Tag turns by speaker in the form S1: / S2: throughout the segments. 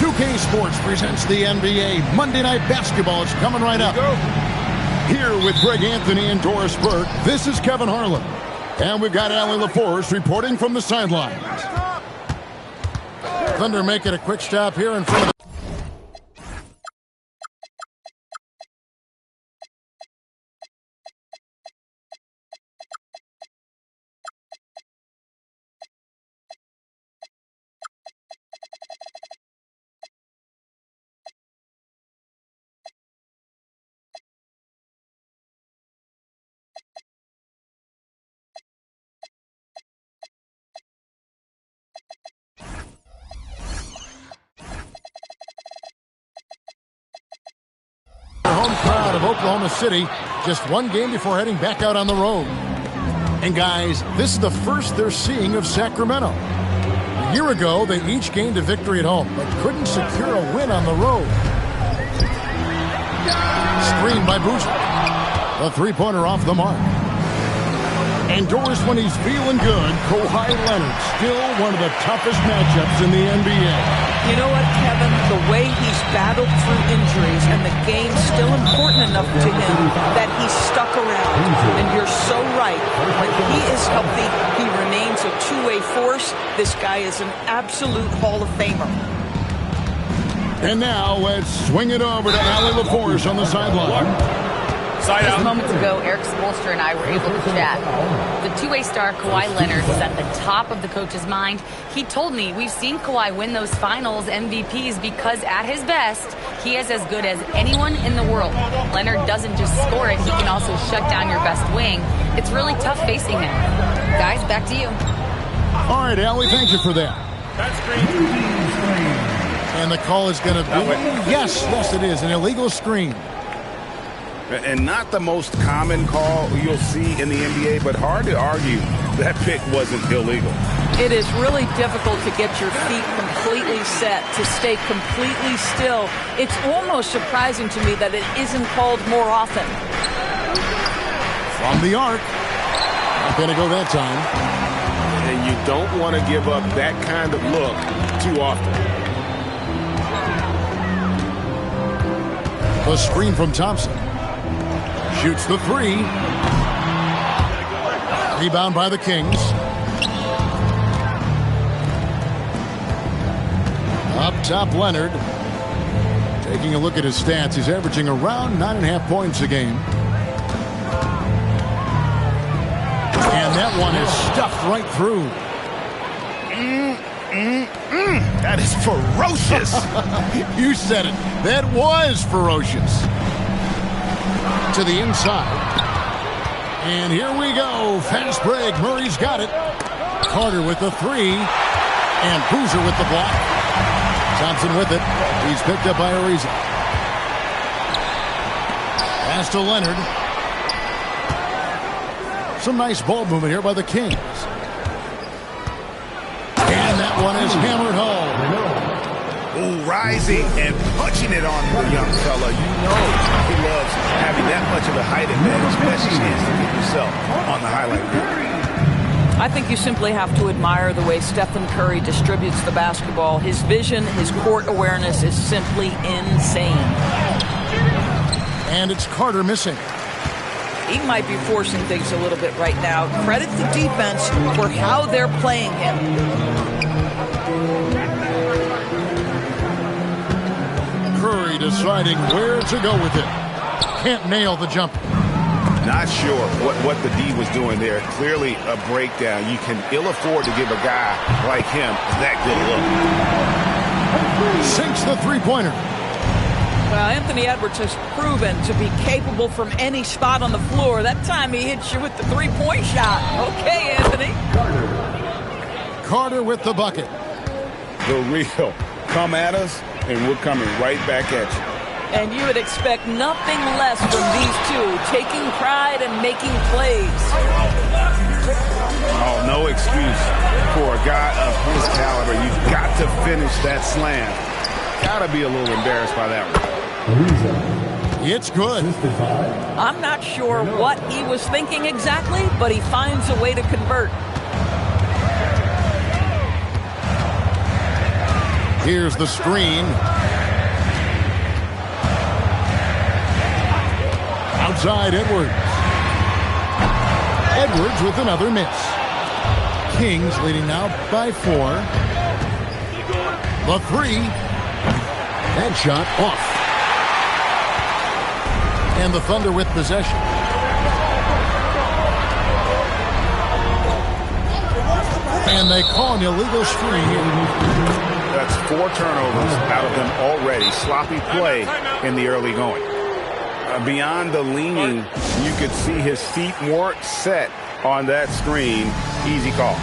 S1: 2K Sports presents the NBA Monday Night Basketball. It's coming right up. Here with Greg Anthony and Doris Burke, this is Kevin Harlan. And we've got Allie LaForce reporting from the sidelines. Thunder making a quick stop here in front of the home crowd of Oklahoma City, just one game before heading back out on the road. And guys, this is the first they're seeing of Sacramento. A year ago, they each gained a victory at home, but couldn't secure a win on the road. Screen by Boozer. A three-pointer off the mark. And Doris, when he's feeling good, Kawhi Leonard, still one of the toughest matchups in the NBA.
S2: You know what, Kevin? The way he's battled through injuries and the game's still important enough to him that he's stuck around. And you're so right. When he is healthy, he remains a two-way force. This guy is an absolute Hall of Famer.
S1: And now let's swing it over to Allie LaForce on the sideline.
S3: Just moments ago, Eric Spoelstra and I were able to chat. The two-way star Kawhi Leonard is at the top of the coach's mind. He told me we've seen Kawhi win those finals MVPs because at his best, he is as good as anyone in the world. Leonard doesn't just score it, he can also shut down your best wing. It's really tough facing him. Guys, back to you.
S1: All right, Allie, thank you for that. And the call is going to be, yes, it is, an illegal screen.
S4: And not the most common call you'll see in the NBA, but hard to argue that pick wasn't illegal.
S2: It is really difficult to get your feet completely set, to stay completely still. It's almost surprising to me that it isn't called more often.
S1: From the arc. Not going to go that time.
S4: And you don't want to give up that kind of look too often.
S1: The screen from Thompson. Shoots the three. Rebound by the Kings. Up top, Leonard. Taking a look at his stats, he's averaging around 9.5 points a game. And that one is stuffed right through.
S4: That is ferocious.
S1: You said it. That was ferocious. To the inside. And here we go. Fast break. Murray's got it. Carter with the three. And Boozer with the block. Thompson with it. He's picked up by Ariza. Pass to Leonard. Some nice ball movement here by the Kings. And that one is hammered home.
S4: Oh, rising and punching it on the young fella. You know he loves having that much of a height advantage. Best chance to get yourself on the highlight reel.
S2: I think you simply have to admire the way Stephen Curry distributes the basketball. His vision, his court awareness is simply insane.
S1: And it's Carter missing.
S2: He might be forcing things a little bit right now. Credit the defense for how they're playing him.
S1: Curry deciding where to go with it. Can't nail the jumper.
S4: Not sure what the D was doing there. Clearly a breakdown. You can ill afford to give a guy like him that good look.
S1: Sinks the three-pointer.
S2: Well, Anthony Edwards has proven to be capable from any spot on the floor. That time he hits you with the three-point shot. Okay, Anthony.
S1: Carter with the bucket.
S4: The real. Come at us, and we're coming right back at you.
S2: And you would expect nothing less from these two, taking pride and making plays.
S4: Oh, no excuse for a guy of his caliber. You've got to finish that slam. Got to be a little embarrassed by that one.
S1: It's good.
S2: I'm not sure what he was thinking exactly, but he finds a way to convert.
S1: Here's the screen. Outside Edwards. Edwards with another miss. Kings leading now by 4. The 3. That shot off. And the Thunder with possession. And they call an illegal screen.
S4: That's 4 turnovers out of them already. Sloppy play in the early going. Beyond the leaning, you could see his feet more set on that screen. Easy call.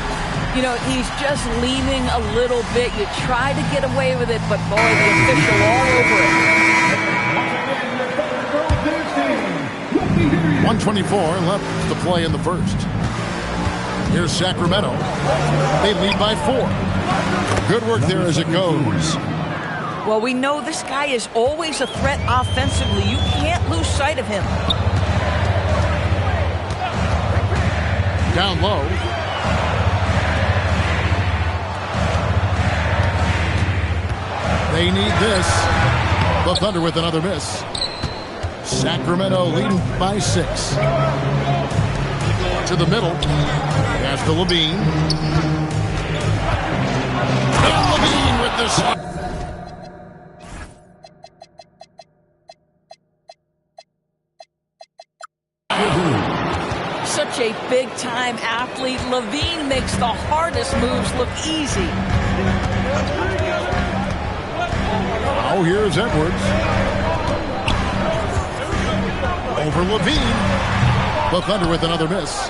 S2: You know, he's just leaning a little bit. You try to get away with it, but boy, the official all over it.
S1: 1:24 left to play in the first. Here's Sacramento. They lead by 4. Good work there as it goes.
S2: Well, we know this guy is always a threat offensively. You can't lose sight of him.
S1: Down low. They need this. The Thunder with another miss. Sacramento leading by 6. To the middle. Pass to Levine. And Levine with the shot.
S2: Such a big-time athlete. Levine makes the hardest moves look easy.
S1: Now here's Edwards. Over Levine. The Thunder with another miss.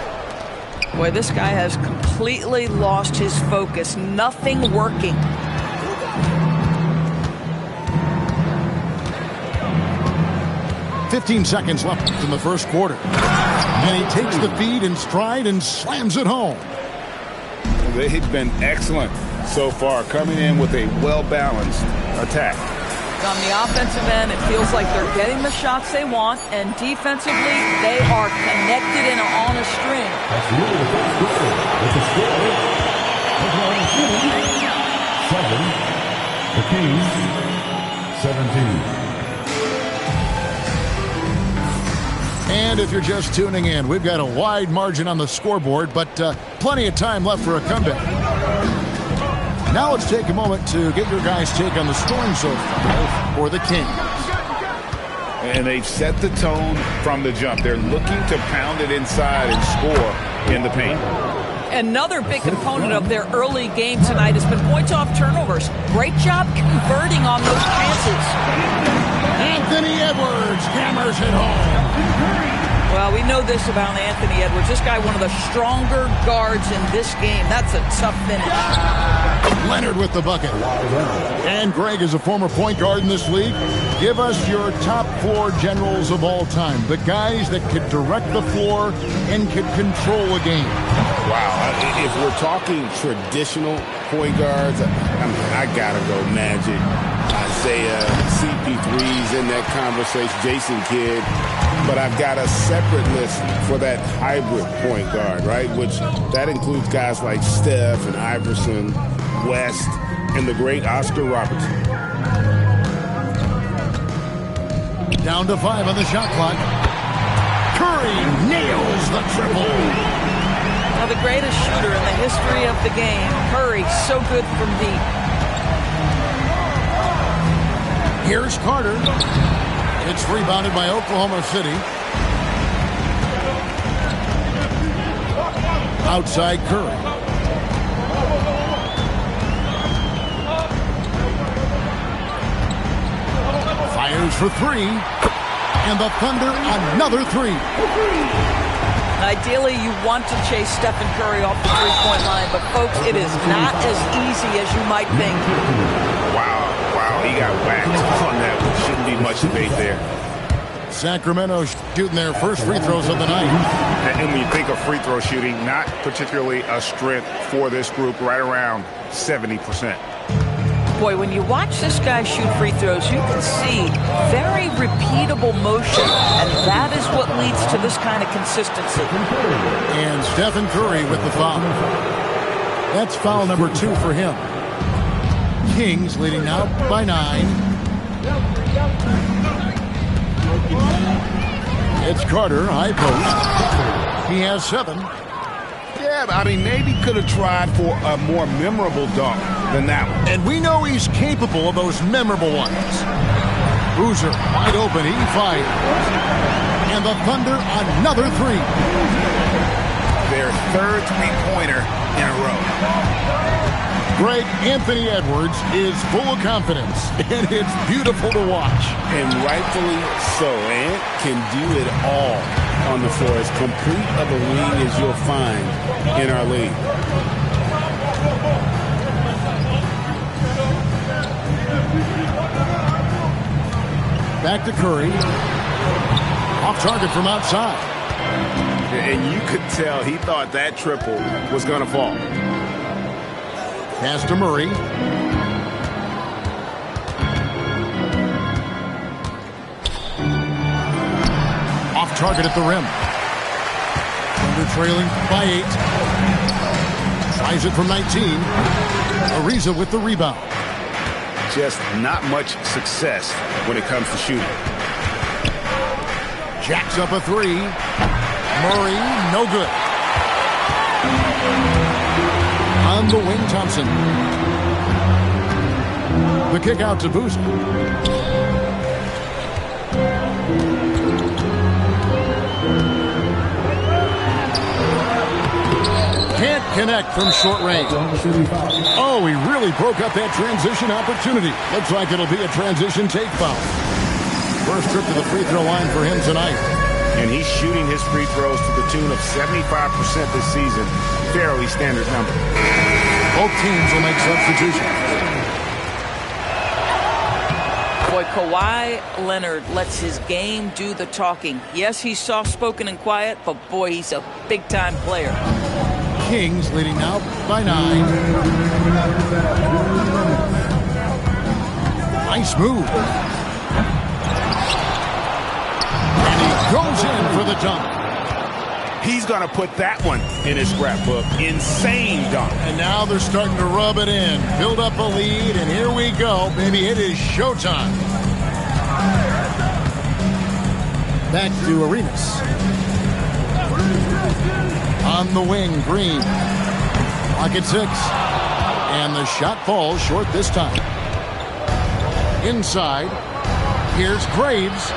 S2: Boy, this guy has completely lost his focus. Nothing working.
S1: "15 seconds left in the first quarter. And he takes the feed in stride and slams it home.
S4: They've been excellent so far, coming in with a well-balanced attack.
S2: On the offensive end, it feels like they're getting the shots they want, and defensively, they are connected and on a string.
S5: That's really the first quarter with the score. Oklahoma City 7, the Kings 17.
S1: And if you're just tuning in, we've got a wide margin on the scoreboard, but plenty of time left for a comeback. Now let's take a moment to get your guys' take on the scoring so far for the Kings.
S4: And they've set the tone from the jump. They're looking to pound it inside and score in the paint.
S2: Another big component of their early game tonight has been points off turnovers. Great job converting on those chances.
S1: Anthony Edwards hammers it home.
S2: Well, we know this about Anthony Edwards. This guy, one of the stronger guards in this game. That's a tough finish.
S1: Leonard with the bucket. And Greg is a former point guard in this league. Give us your top floor generals of all time. The guys that could direct the floor and could control a game.
S4: Wow. If we're talking traditional point guards, I gotta go Magic. Isaiah, CP3's in that conversation, Jason Kidd. But I've got a separate list for that hybrid point guard, right? Which that includes guys like Steph and Iverson, West, and the great Oscar Robertson.
S1: Down to 5 on the shot clock. Curry nails the triple.
S2: Now, the greatest shooter in the history of the game. Curry, so good from deep.
S1: Here's Carter. It's rebounded by Oklahoma City. Outside Curry. Fires for 3. And the Thunder another 3.
S2: Ideally, you want to chase Stephen Curry off the three-point line, but folks, it is not as easy as you might think.
S4: Wow, he got whacked on that. Shouldn't be much debate there.
S1: Sacramento shooting their first free throws of the night.
S4: And when you think of free throw shooting, not particularly a strength for this group, right around 70%.
S2: Boy, when you watch this guy shoot free throws, you can see very repeatable motion, and that is what leads to this kind of consistency.
S1: And Stephen Curry with the foul. That's foul number 2 for him. Kings leading now by 9. It's Carter, high post. He has 7.
S4: Yeah, I mean, maybe could have tried for a more memorable dunk than that one.
S1: And we know he's capable of those memorable ones. Boozer wide open, he fires. And the Thunder another 3.
S4: Their third three-pointer in a row.
S1: Greg, Anthony Edwards is full of confidence, and it's beautiful to watch.
S4: And rightfully so. Ant can do it all on the floor. As complete of a wing as you'll find in our league.
S1: Back to Curry. Off target from outside.
S4: And you could tell he thought that triple was going to fall.
S1: Pass to Murray. Off target at the rim. Thunder trailing by 8. Tries it from 19. Ariza with the rebound.
S4: Just not much success when it comes to shooting.
S1: Jacks up a 3. Murray, no good. On the wing, Thompson. The kick out to Boozer. Can't connect from short range. Oh, he really broke up that transition opportunity. Looks like it'll be a transition take foul. First trip to the free throw line for him tonight.
S4: And he's shooting his free throws to the tune of 75% this season. Fairly standard number.
S1: Both teams will make substitutions.
S2: Boy, Kawhi Leonard lets his game do the talking. Yes, he's soft-spoken and quiet, but boy, he's a big-time player.
S1: Kings leading now by 9. Nice move. And he goes in for the dunk.
S4: He's going to put that one in his scrapbook. Insane dunk.
S1: And now they're starting to rub it in. Build up a lead, and here we go. Baby, it is showtime. Back to Arenas. On the wing, Green. Clock at 6. And the shot falls short this time. Inside. Here's Graves.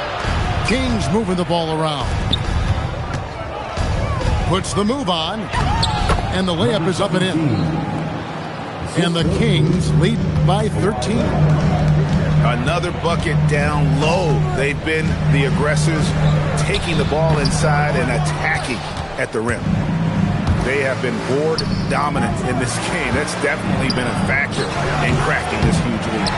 S1: Kings moving the ball around. Puts the move on. And the layup is up and in. And the Kings lead by 13.
S4: Another bucket down low. They've been the aggressors, taking the ball inside and attacking at the rim. They have been board dominant in this game. That's definitely been a factor in cracking this huge lead.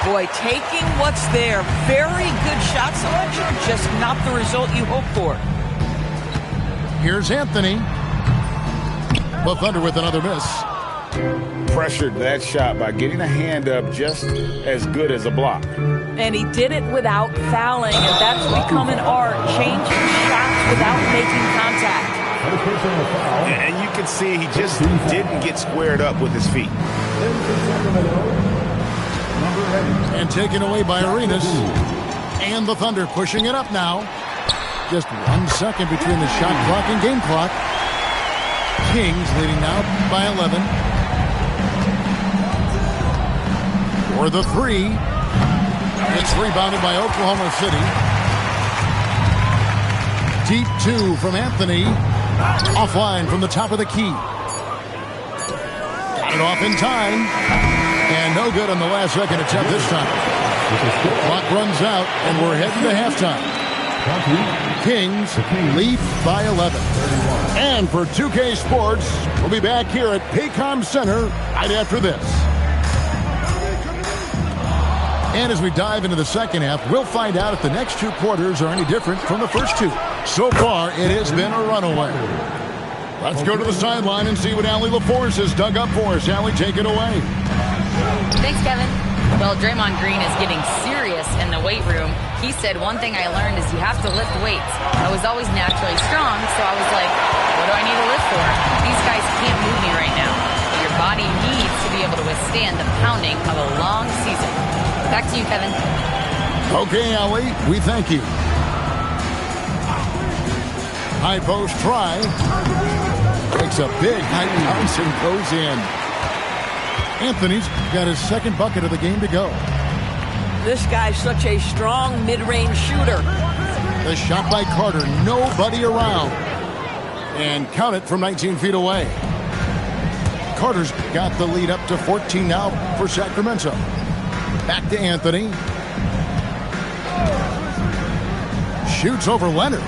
S2: Boy, taking what's there. Very good shot selection, just not the result you hope for.
S1: Here's Anthony. The Thunder with another miss.
S4: Pressured that shot by getting a hand up just as good as a block.
S2: And he did it without fouling, and that's become an art, changing shots without making contact.
S4: And you can see he just didn't get squared up with his feet.
S1: And taken away by Arenas. And the Thunder pushing it up now. Just 1 second between the shot clock and game clock. Kings leading now by 11. For the 3. It's rebounded by Oklahoma City. Deep 2 from Anthony. Offline from the top of the key. Got it off in time. And no good on the last second attempt this time. Clock runs out, and we're heading to halftime. Kings lead by 11. And for 2K Sports, we'll be back here at Paycom Center right after this. And as we dive into the second half, we'll find out if the next 2 quarters are any different from the first 2. So far, it has been a runaway. Let's go to the sideline and see what Allie LaForce has dug up for us. Allie, take it away.
S3: Thanks, Kevin. Well, Draymond Green is getting serious in the weight room. He said, one thing I learned is you have to lift weights. I was always naturally strong, so I was like, what do I need to lift for? These guys can't move me right now. But your body needs to be able to withstand the pounding of a long season. Back to you, Kevin.
S1: Okay, Ellie, we thank you. High post try. Takes a big high bounce and goes in. Anthony's got his second bucket of the game to go.
S2: This guy's such a strong mid-range shooter.
S1: The shot by Carter, nobody around. And count it from 19 feet away. Carter's got the lead up to 14 now for Sacramento. Back to Anthony. Shoots over Leonard.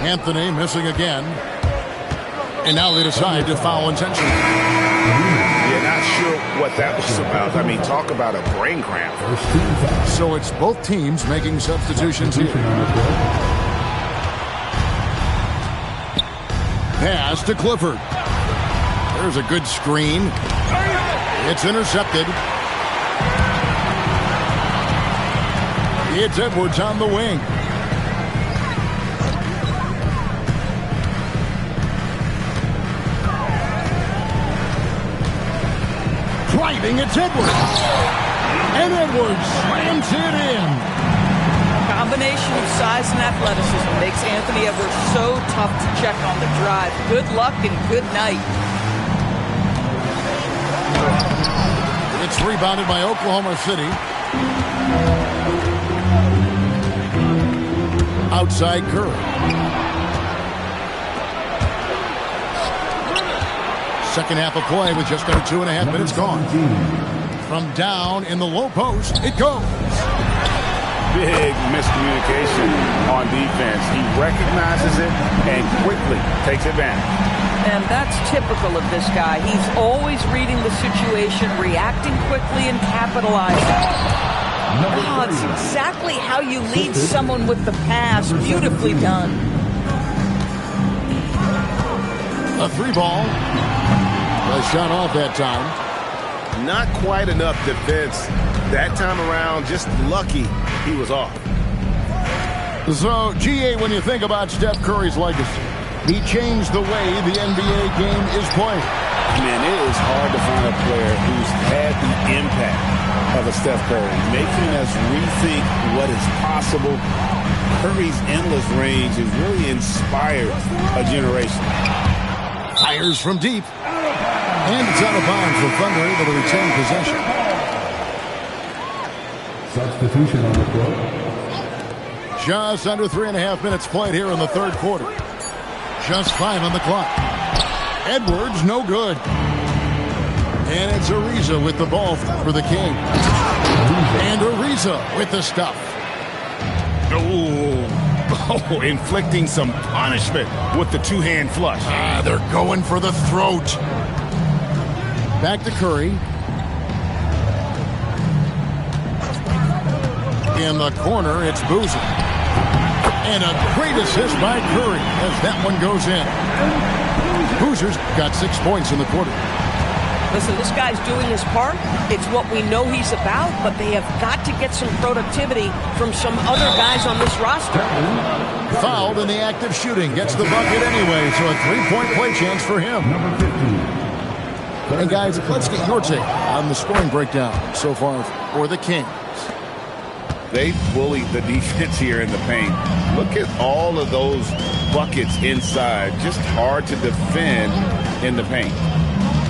S1: Anthony missing again. And now they decide to foul intentionally.
S4: Yeah, not sure what that was about. I mean, talk about a brain cramp.
S1: So it's both teams making substitutions here. Pass to Clifford. There's a good screen. It's intercepted. It's Edwards on the wing. Driving, it's Edwards. And Edwards slams it in.
S2: Combination of size and athleticism makes Anthony Edwards so tough to check on the drive. Good luck and good night.
S1: It's rebounded by Oklahoma City. Outside Curry. Second half of play with just under 2.5 minutes gone. From down in the low post, it goes.
S4: Big miscommunication on defense. He recognizes it and quickly takes advantage.
S2: And that's typical of this guy. He's always reading the situation, reacting quickly, and capitalizing. Oh, it's exactly how you lead someone with the pass. Beautifully done.
S1: A three ball. A shot off that time.
S4: Not quite enough defense that time around. Just lucky he was off.
S1: So, GA, when you think about Steph Curry's legacy, he changed the way the NBA game is played.
S4: Man, it is hard to find a player who's had the impact of a Steph Curry, making us rethink what is possible. Curry's endless range has really inspired a generation.
S1: Fires from deep. And it's out of bounds for Thunder, able to retain possession.
S5: Substitution on the floor.
S1: Just under 3.5 minutes played here in the third quarter. Just 5 on the clock. Edwards, no good. And it's Ariza with the ball for the King. And Ariza with the stuff.
S4: Oh, inflicting some punishment with the two-hand flush.
S1: They're going for the throat. Back to Curry. In the corner, it's Boozer. And a great assist by Curry as that one goes in. Boozer's got 6 points in the quarter.
S2: Listen, this guy's doing his part. It's what we know he's about, but they have got to get some productivity from some other guys on this roster.
S1: Fouled in the act of shooting. Gets the bucket anyway, so a 3-point play chance for him.
S5: Number 15.
S1: And guys, let's get your take on the scoring breakdown so far for the Kings.
S4: They bullied the defense here in the paint. Look at all of those buckets inside. Just hard to defend in the paint.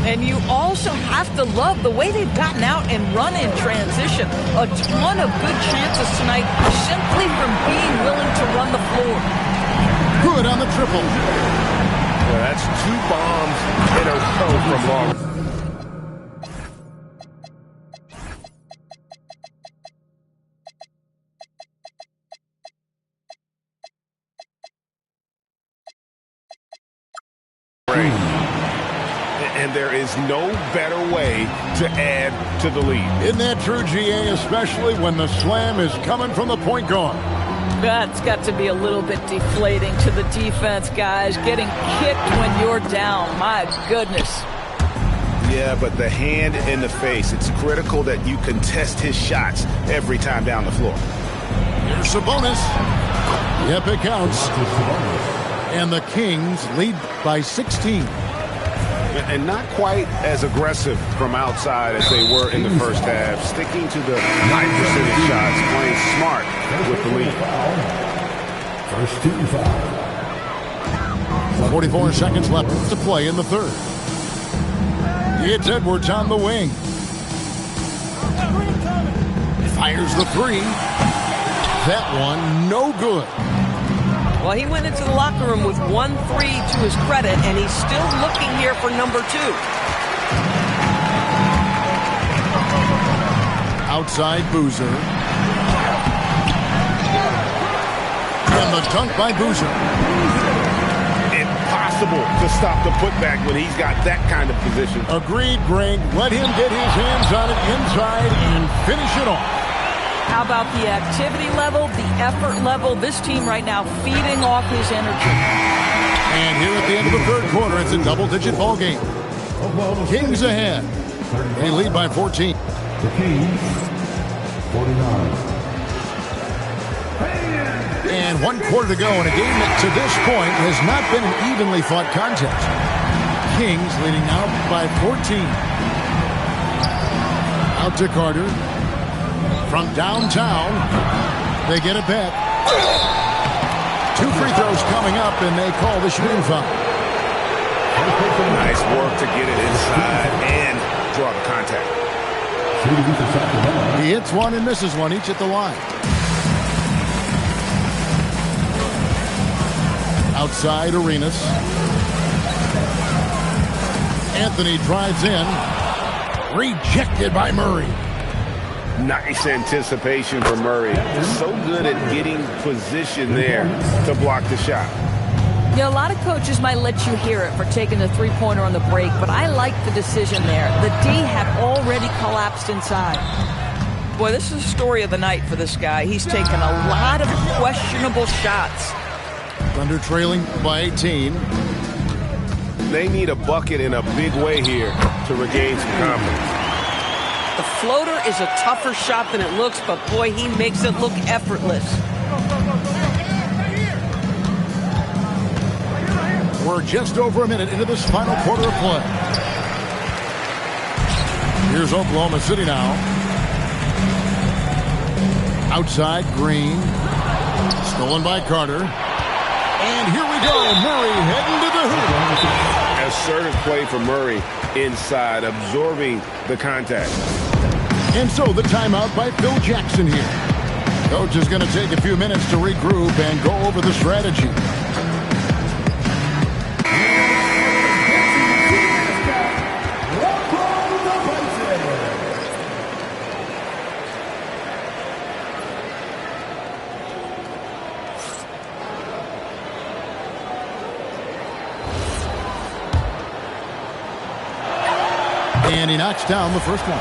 S2: And you also have to love the way they've gotten out and run in transition. A ton of good chances tonight simply from being willing to run the floor.
S1: Good on the triple.
S4: Well, that's 2 bombs in a row from Long. And there is no better way to add to the lead.
S1: Isn't that true, GA, especially when the slam is coming from the point guard?
S2: That's got to be a little bit deflating to the defense, guys. Getting kicked when you're down. My goodness.
S4: Yeah, but the hand in the face, it's critical that you contest his shots every time down the floor.
S1: Here's Sabonis. Yep, it counts. And the Kings lead by 16.
S4: And not quite as aggressive from outside as they were in the first half. Sticking to the high percentage shots, playing smart with the lead.
S5: First team foul.
S1: 44 seconds left to play in the third. It's Edwards on the wing. Fires the three. That one no good.
S2: Well, he went into the locker room with 1-3 to his credit, and he's still looking here for number 2.
S1: Outside Boozer. And the dunk by Boozer.
S4: Impossible to stop the putback when he's got that kind of position.
S1: Agreed, Greg. Let him get his hands on it inside and finish it off.
S2: How about the activity level, the effort level? This team right now feeding off his energy.
S1: And here at the end of the third quarter, it's a double-digit ball game. Kings ahead. They lead by 14.
S5: The Kings, 49.
S1: And 1 quarter to go in a game that to this point has not been an evenly fought contest. Kings leading now by 14. Out to Carter. From downtown, they get it back. 2 free throws coming up, and they call the shooting foul.
S4: Nice work to get it inside and draw the contact.
S1: He hits one and misses one, each at the line. Outside Arenas. Anthony drives in. Rejected by Murray.
S4: Nice anticipation for Murray. So good at getting position there to block the shot.
S2: A lot of coaches might let you hear it for taking the three-pointer on the break, but I like the decision there. The D had already collapsed inside. Boy, this is the story of the night for this guy. He's taken a lot of questionable shots.
S1: Thunder trailing by 18.
S4: They need a bucket in a big way here to regain some confidence.
S2: The floater is a tougher shot than it looks, but boy, he makes it look effortless.
S1: We're just over a minute into this final quarter of play. Here's Oklahoma City now. Outside, Green. Stolen by Carter. And here we go. Murray heading to the hoop.
S4: Assertive play for Murray inside, absorbing the contact.
S1: And so the timeout by Phil Jackson here. Coach is going to take a few minutes to regroup and go over the strategy. And he knocks down the first one.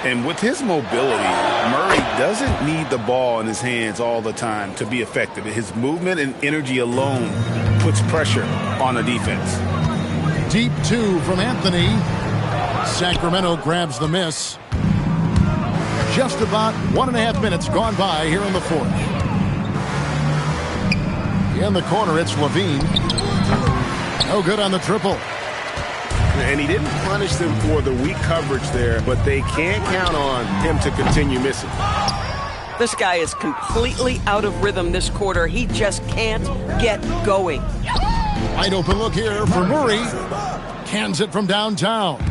S4: And with his mobility, Murray doesn't need the ball in his hands all the time to be effective. His movement and energy alone puts pressure on the defense.
S1: Deep 2 from Anthony. Sacramento grabs the miss. Just about 1.5 minutes gone by here in the fourth. In the corner, it's Levine. No good on the triple.
S4: And he didn't punish them for the weak coverage there, but they can't count on him to continue missing.
S2: This guy is completely out of rhythm this quarter. He just can't get going.
S1: Wide open look here for Murray. Cans it from downtown.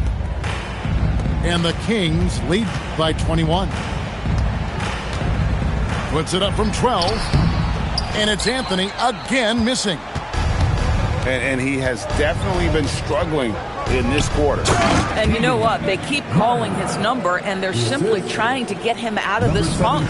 S1: And the Kings lead by 21. Puts it up from 12. And it's Anthony again missing.
S4: And he has definitely been struggling in this quarter.
S2: And you know what? They keep calling his number, and they're simply trying to get him out of this funk.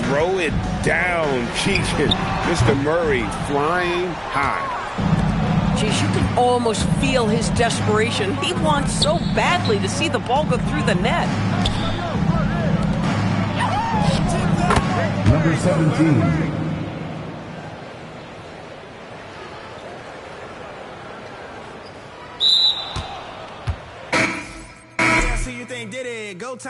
S4: Throw it down, Keegan. Mr. Murray flying high.
S2: Geez, you can almost feel his desperation. He wants so badly to see the ball go through the net.
S5: Number 17.
S6: Did it. Go time.